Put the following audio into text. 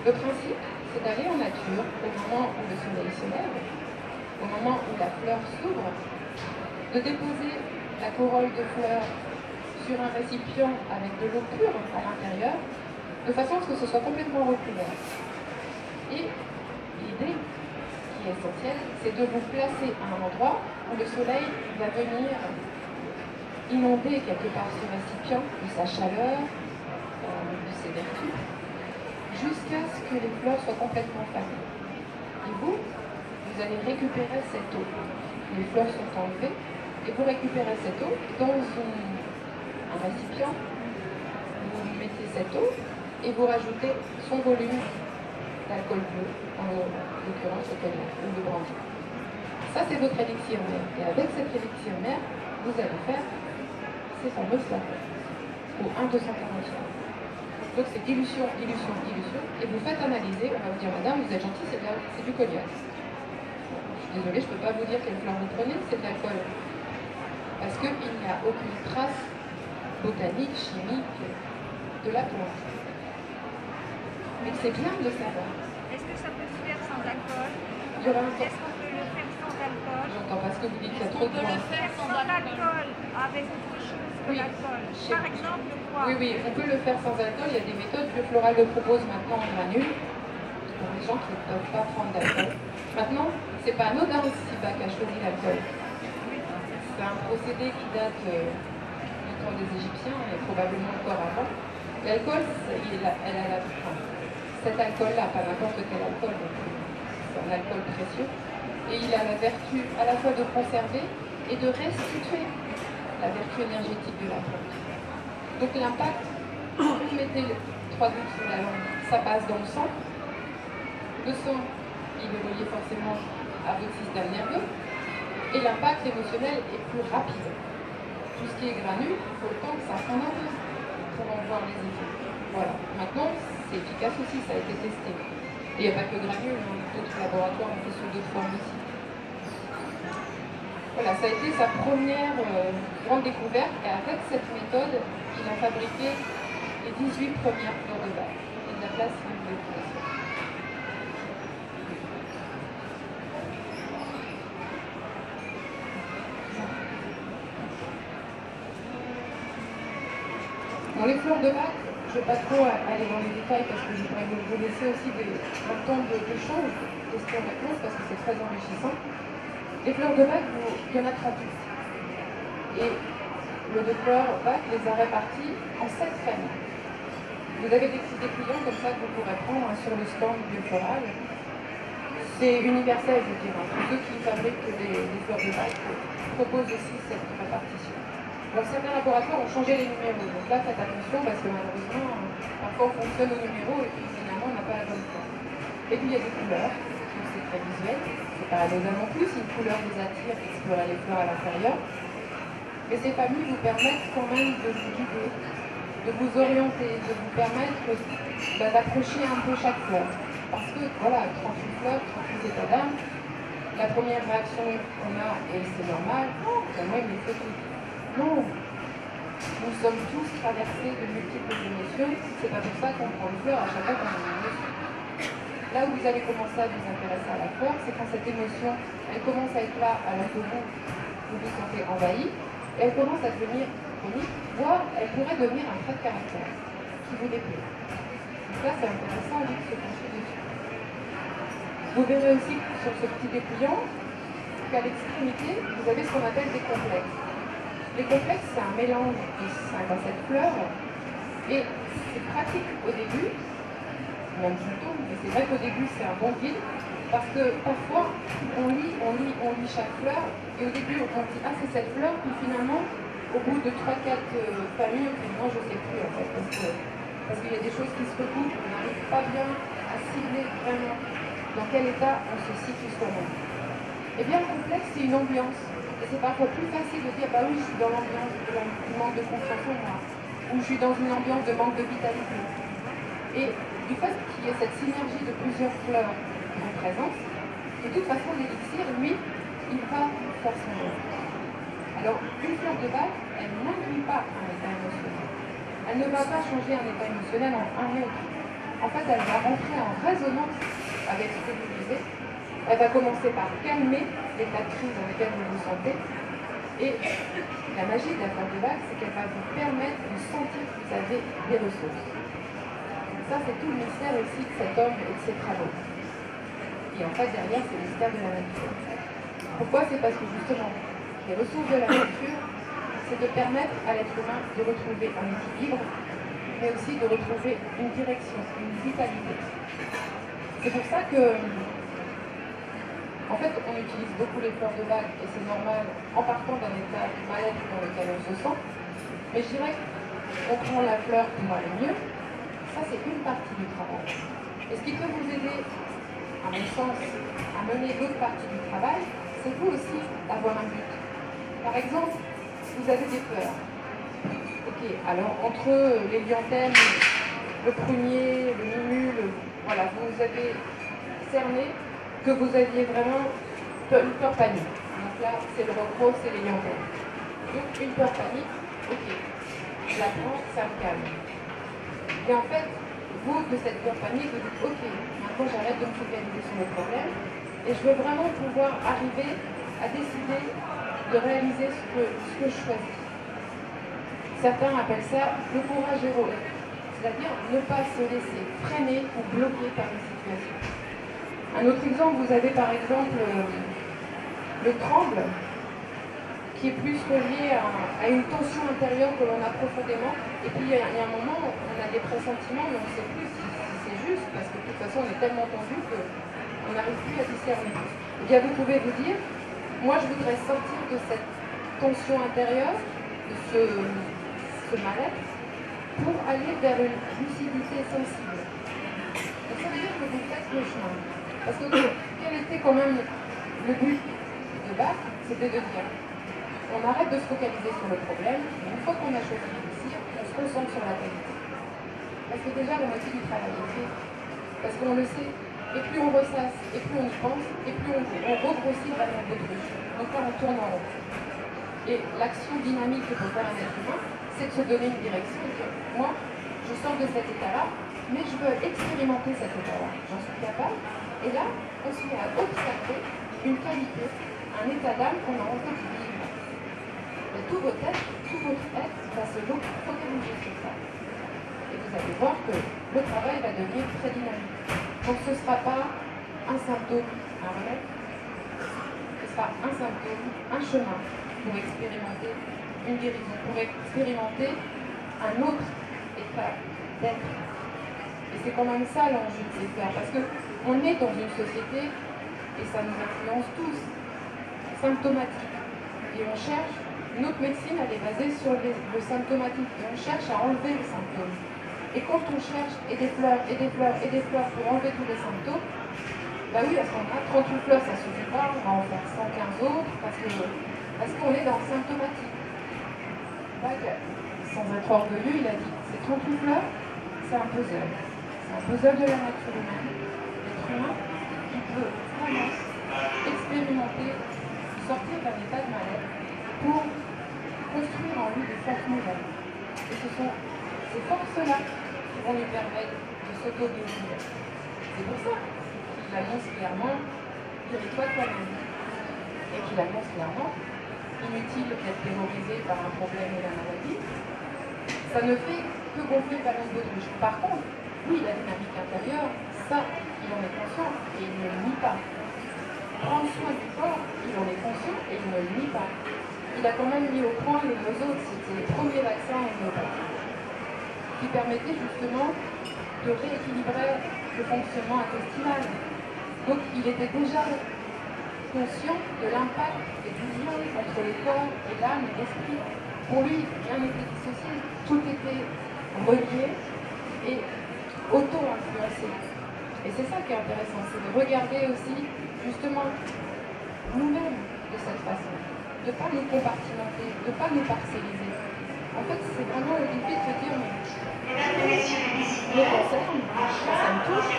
Le principe, c'est d'aller en nature au moment où le soleil se lève, au moment où la fleur s'ouvre, de déposer la corolle de fleurs sur un récipient avec de l'eau pure à l'intérieur, de façon à ce que ce soit complètement recouvert. Et l'idée qui est essentielle, c'est de vous placer à un endroit où le soleil va venir inonder quelque part ce récipient de sa chaleur, de ses vertus, jusqu'à ce que les fleurs soient complètement fanées. Et vous allez récupérer cette eau. Les fleurs sont enlevées et vous récupérez cette eau dans un récipient. Vous mettez cette eau et vous rajoutez son volume d'alcool bleu, en l'occurrence au cognac ou de brandy. Ça, c'est votre élixir mère. Et avec cette élixir mère, vous allez faire ces fameuses fleurs au 1,241. Donc c'est dilution, dilution, dilution. Et vous faites analyser, on va vous dire, madame, vous êtes gentille, c'est du cognac. Je suis désolée, je ne peux pas vous dire quelle fleur vous prenez, c'est de l'alcool. Parce qu'il n'y a aucune trace botanique, chimique de la plante. Mais c'est bien de le savoir. Est-ce que ça peut se faire sans alcool? Il y aura un temps. Est-ce qu'on peut le faire sans alcool? J'entends pas ce que vous dites, il y a trop de On peut le points. faire sans alcool, avec autre chose que Oui. l'alcool. Par exemple, quoi? Oui, on peut le faire sans alcool. Il y a des méthodes. Biofloral le propose maintenant en granule pour les gens qui ne peuvent pas prendre d'alcool. Maintenant, c'est pas anodin si Bach a choisi l'alcool. C'est un procédé qui date du temps des Égyptiens et probablement encore avant. L'alcool, cet alcool-là, pas n'importe quel alcool, c'est un alcool précieux, et il a la vertu à la fois de conserver et de restituer la vertu énergétique de la plante. Donc l'impact, vous mettez 3 gouttes sur la langue, ça passe dans le sang. Le sang, il est relié forcément à votre système nerveux, et l'impact émotionnel est plus rapide. Tout ce qui est granule, il faut le temps que ça s'en aille pour en voir les effets. Voilà. Maintenant, c'est efficace aussi, ça a été testé. Et il n'y a pas que granule, d'autres laboratoires ont fait sur d'autres formes aussi. Voilà, ça a été sa première grande découverte, et avec cette méthode, il a fabriqué les 18 premières fleurs de Bach. Et de la place, si vous voulez, pour ça. Dans les fleurs de Bach, je ne vais pas trop aller dans les détails parce que je voudrais vous laisser aussi un temps d'échange, questions-réponses, parce que c'est très enrichissant. Les fleurs de Bach, il y en a traduites. Et le docteur Bach les a réparties en 7 familles. Vous avez des petits dépliants comme ça que vous pourrez prendre sur le stand biofloral. C'est universel, je dirais. Tous ceux qui fabriquent des fleurs de Bach proposent aussi cette répartition. Alors certains laboratoires ont changé les numéros, donc là faites attention parce que malheureusement, parfois on fonctionne au numéro et puis finalement on n'a pas la bonne forme. Et puis il y a des couleurs, donc c'est très visuel, c'est pas anodin non plus, si une couleur vous attire, explorez les fleurs à l'intérieur. Mais ces familles vous permettent quand même de vous guider, de vous orienter, de vous permettre d'accrocher un peu chaque fleur. Parce que voilà, 38 fleurs, 38 états d'âme, la première réaction qu'on a, et c'est normal, oh, moi il me fait tout. Non, nous sommes tous traversés de multiples émotions. C'est pas pour ça qu'on prend une fleur à chaque fois qu'on a une émotion. Là où vous allez commencer à vous intéresser à la fleur, c'est quand cette émotion, elle commence à être là alors que vous vous sentez envahi, et elle commence à devenir chronique, voire elle pourrait devenir un trait de caractère qui vous déplaît. Donc là, c'est intéressant de se pencher dessus. Vous verrez aussi sur ce petit dépliant qu'à l'extrémité, vous avez ce qu'on appelle des complexes. Les complexes, c'est un mélange de 5 à 7 fleurs, et c'est pratique au début, même tout le temps, mais c'est vrai qu'au début c'est un bon guide, parce que parfois on lit chaque fleur, et au début on dit ah c'est cette fleur, puis finalement au bout de 3-4 familles, on dit non je ne sais plus en fait, parce qu'il y a des choses qui se recoupent, on n'arrive pas bien à cibler vraiment dans quel état on se situe soi-même. Eh bien le complexe c'est une ambiance. Et c'est parfois plus facile de dire, bah oui, je suis dans l'ambiance du manque de confiance en moi, ou je suis dans une ambiance de manque de vitalité. Et du fait qu'il y ait cette synergie de plusieurs fleurs en présence, de toute façon, l'élixir, lui, il va faire son œuvre. Alors, une fleur de Bach, elle n'induit pas un état émotionnel. Elle ne va pas changer un état émotionnel en un autre. en fait, elle va rentrer en résonance avec ce que vous vivez. Elle va commencer par calmer l'état de crise dans lequel vous vous sentez. Et la magie de la fleur de bac, c'est qu'elle va vous permettre de sentir que vous avez des ressources. Donc ça, c'est tout le mystère aussi de cet homme et de ses travaux. Et en fait, derrière, c'est le mystère de la nature. Pourquoi? C'est parce que justement, les ressources de la nature, c'est de permettre à l'être humain de retrouver un équilibre, mais aussi de retrouver une direction, une vitalité. C'est pour ça que, en fait, on utilise beaucoup les fleurs de bac, et c'est normal, en partant d'un état de mal-être dans lequel on se sent. Mais je dirais qu'on prend la fleur pour aller mieux. Ça, c'est une partie du travail. Et ce qui peut vous aider, à mon sens, à mener l'autre partie du travail, c'est vous aussi d'avoir un but. Par exemple, vous avez des peurs. Ok, alors entre les lianthèmes, le prunier, le mimule, voilà, vous avez cerné que vous aviez vraiment une peur panique. Donc là, c'est le recro, c'est les lianthèmes. Donc une peur panique, ok, je la prends, ça me calme. Et en fait, vous, de cette peur panique, vous dites, ok, maintenant j'arrête de me focaliser sur le problème et je veux vraiment pouvoir arriver à décider de réaliser ce que je choisis. Certains appellent ça le courage héroïque, c'est-à-dire ne pas se laisser freiner ou bloquer par une situation. Un autre exemple, vous avez par exemple le tremble, qui est plus relié à une tension intérieure que l'on a profondément. Et puis il y a un moment, on a des pressentiments, mais on ne sait plus si c'est juste, parce que de toute façon, on est tellement tendu qu'on n'arrive plus à discerner. Eh bien, vous pouvez vous dire, moi, je voudrais sortir de cette tension intérieure, de ce mal-être, pour aller vers une lucidité sensible. Donc ça veut dire que vous faites le chemin. Parce que quel était quand même le but de Bach? C'était de dire, on arrête de se focaliser sur le problème, et une fois qu'on a choisi de réussir, on se concentre sur la qualité. Parce que déjà, la moitié du travail est fait, parce qu'on le sait, et plus on ressasse, et plus on y pense, et plus on regrossit vraiment le truc. Donc là, on tourne en rond. Et l'action dynamique que peut faire un être humain, c'est de se donner une direction, et dire, moi, je sors de cet état-là, mais je veux expérimenter cet état-là. J'en suis capable. Et là, on se met à observer une qualité, un état d'âme qu'on a envie de vivre. Et tout votre être va se focaliser sur ça. Et vous allez voir que le travail va devenir très dynamique. Donc ce ne sera pas un symptôme, un remède, ce sera un symptôme, un chemin pour expérimenter une guérison, pour expérimenter un autre état d'être. Et c'est quand même ça l'enjeu de ces fleurs, parce qu'on est dans une société, et ça nous influence tous, symptomatique. Et on cherche, notre médecine elle est basée sur le symptomatique, et on cherche à enlever le symptôme. Et quand on cherche des fleurs, et des fleurs, et des fleurs pour enlever tous les symptômes, bah oui, à ce moment-là, 38 fleurs ça ne suffit pas, on va en faire 115 autres, parce qu'on est dans le symptomatique. Bach, sans être orgueilleux, il a dit, ces 38 fleurs, c'est un puzzle. C'est un puzzle de la nature humaine. L'être humain qui peut vraiment expérimenter, sortir d'un état de mal-être pour construire en lui des forces nouvelles. Et ce sont ces forces-là qui vont lui permettre de s'auto-guérir. C'est pour ça qu'il annonce clairement, guéris-toi toi-même. Et qu'il annonce clairement, inutile d'être terrorisé par un problème ou la maladie, ça ne fait que gonfler le ballon d'autruche. Par contre, oui, la dynamique intérieure, ça, il en est conscient et il ne le nie pas. Prendre soin du corps, il en est conscient et il ne le nie pas. Il a quand même mis au point les deux autres, c'était les premiers vaccins homéopathiques qui permettaient justement de rééquilibrer le fonctionnement intestinal. Donc il était déjà conscient de l'impact et du lien entre le corps et l'âme et l'esprit. Pour lui, rien n'était dissocié, tout était relié et auto-influencé. Et c'est ça qui est intéressant, c'est de regarder aussi justement nous-mêmes de cette façon, de ne pas nous compartimenter, de ne pas nous parcelliser. En fait, c'est vraiment le défi de se dire, mais me concerne, ça me touche,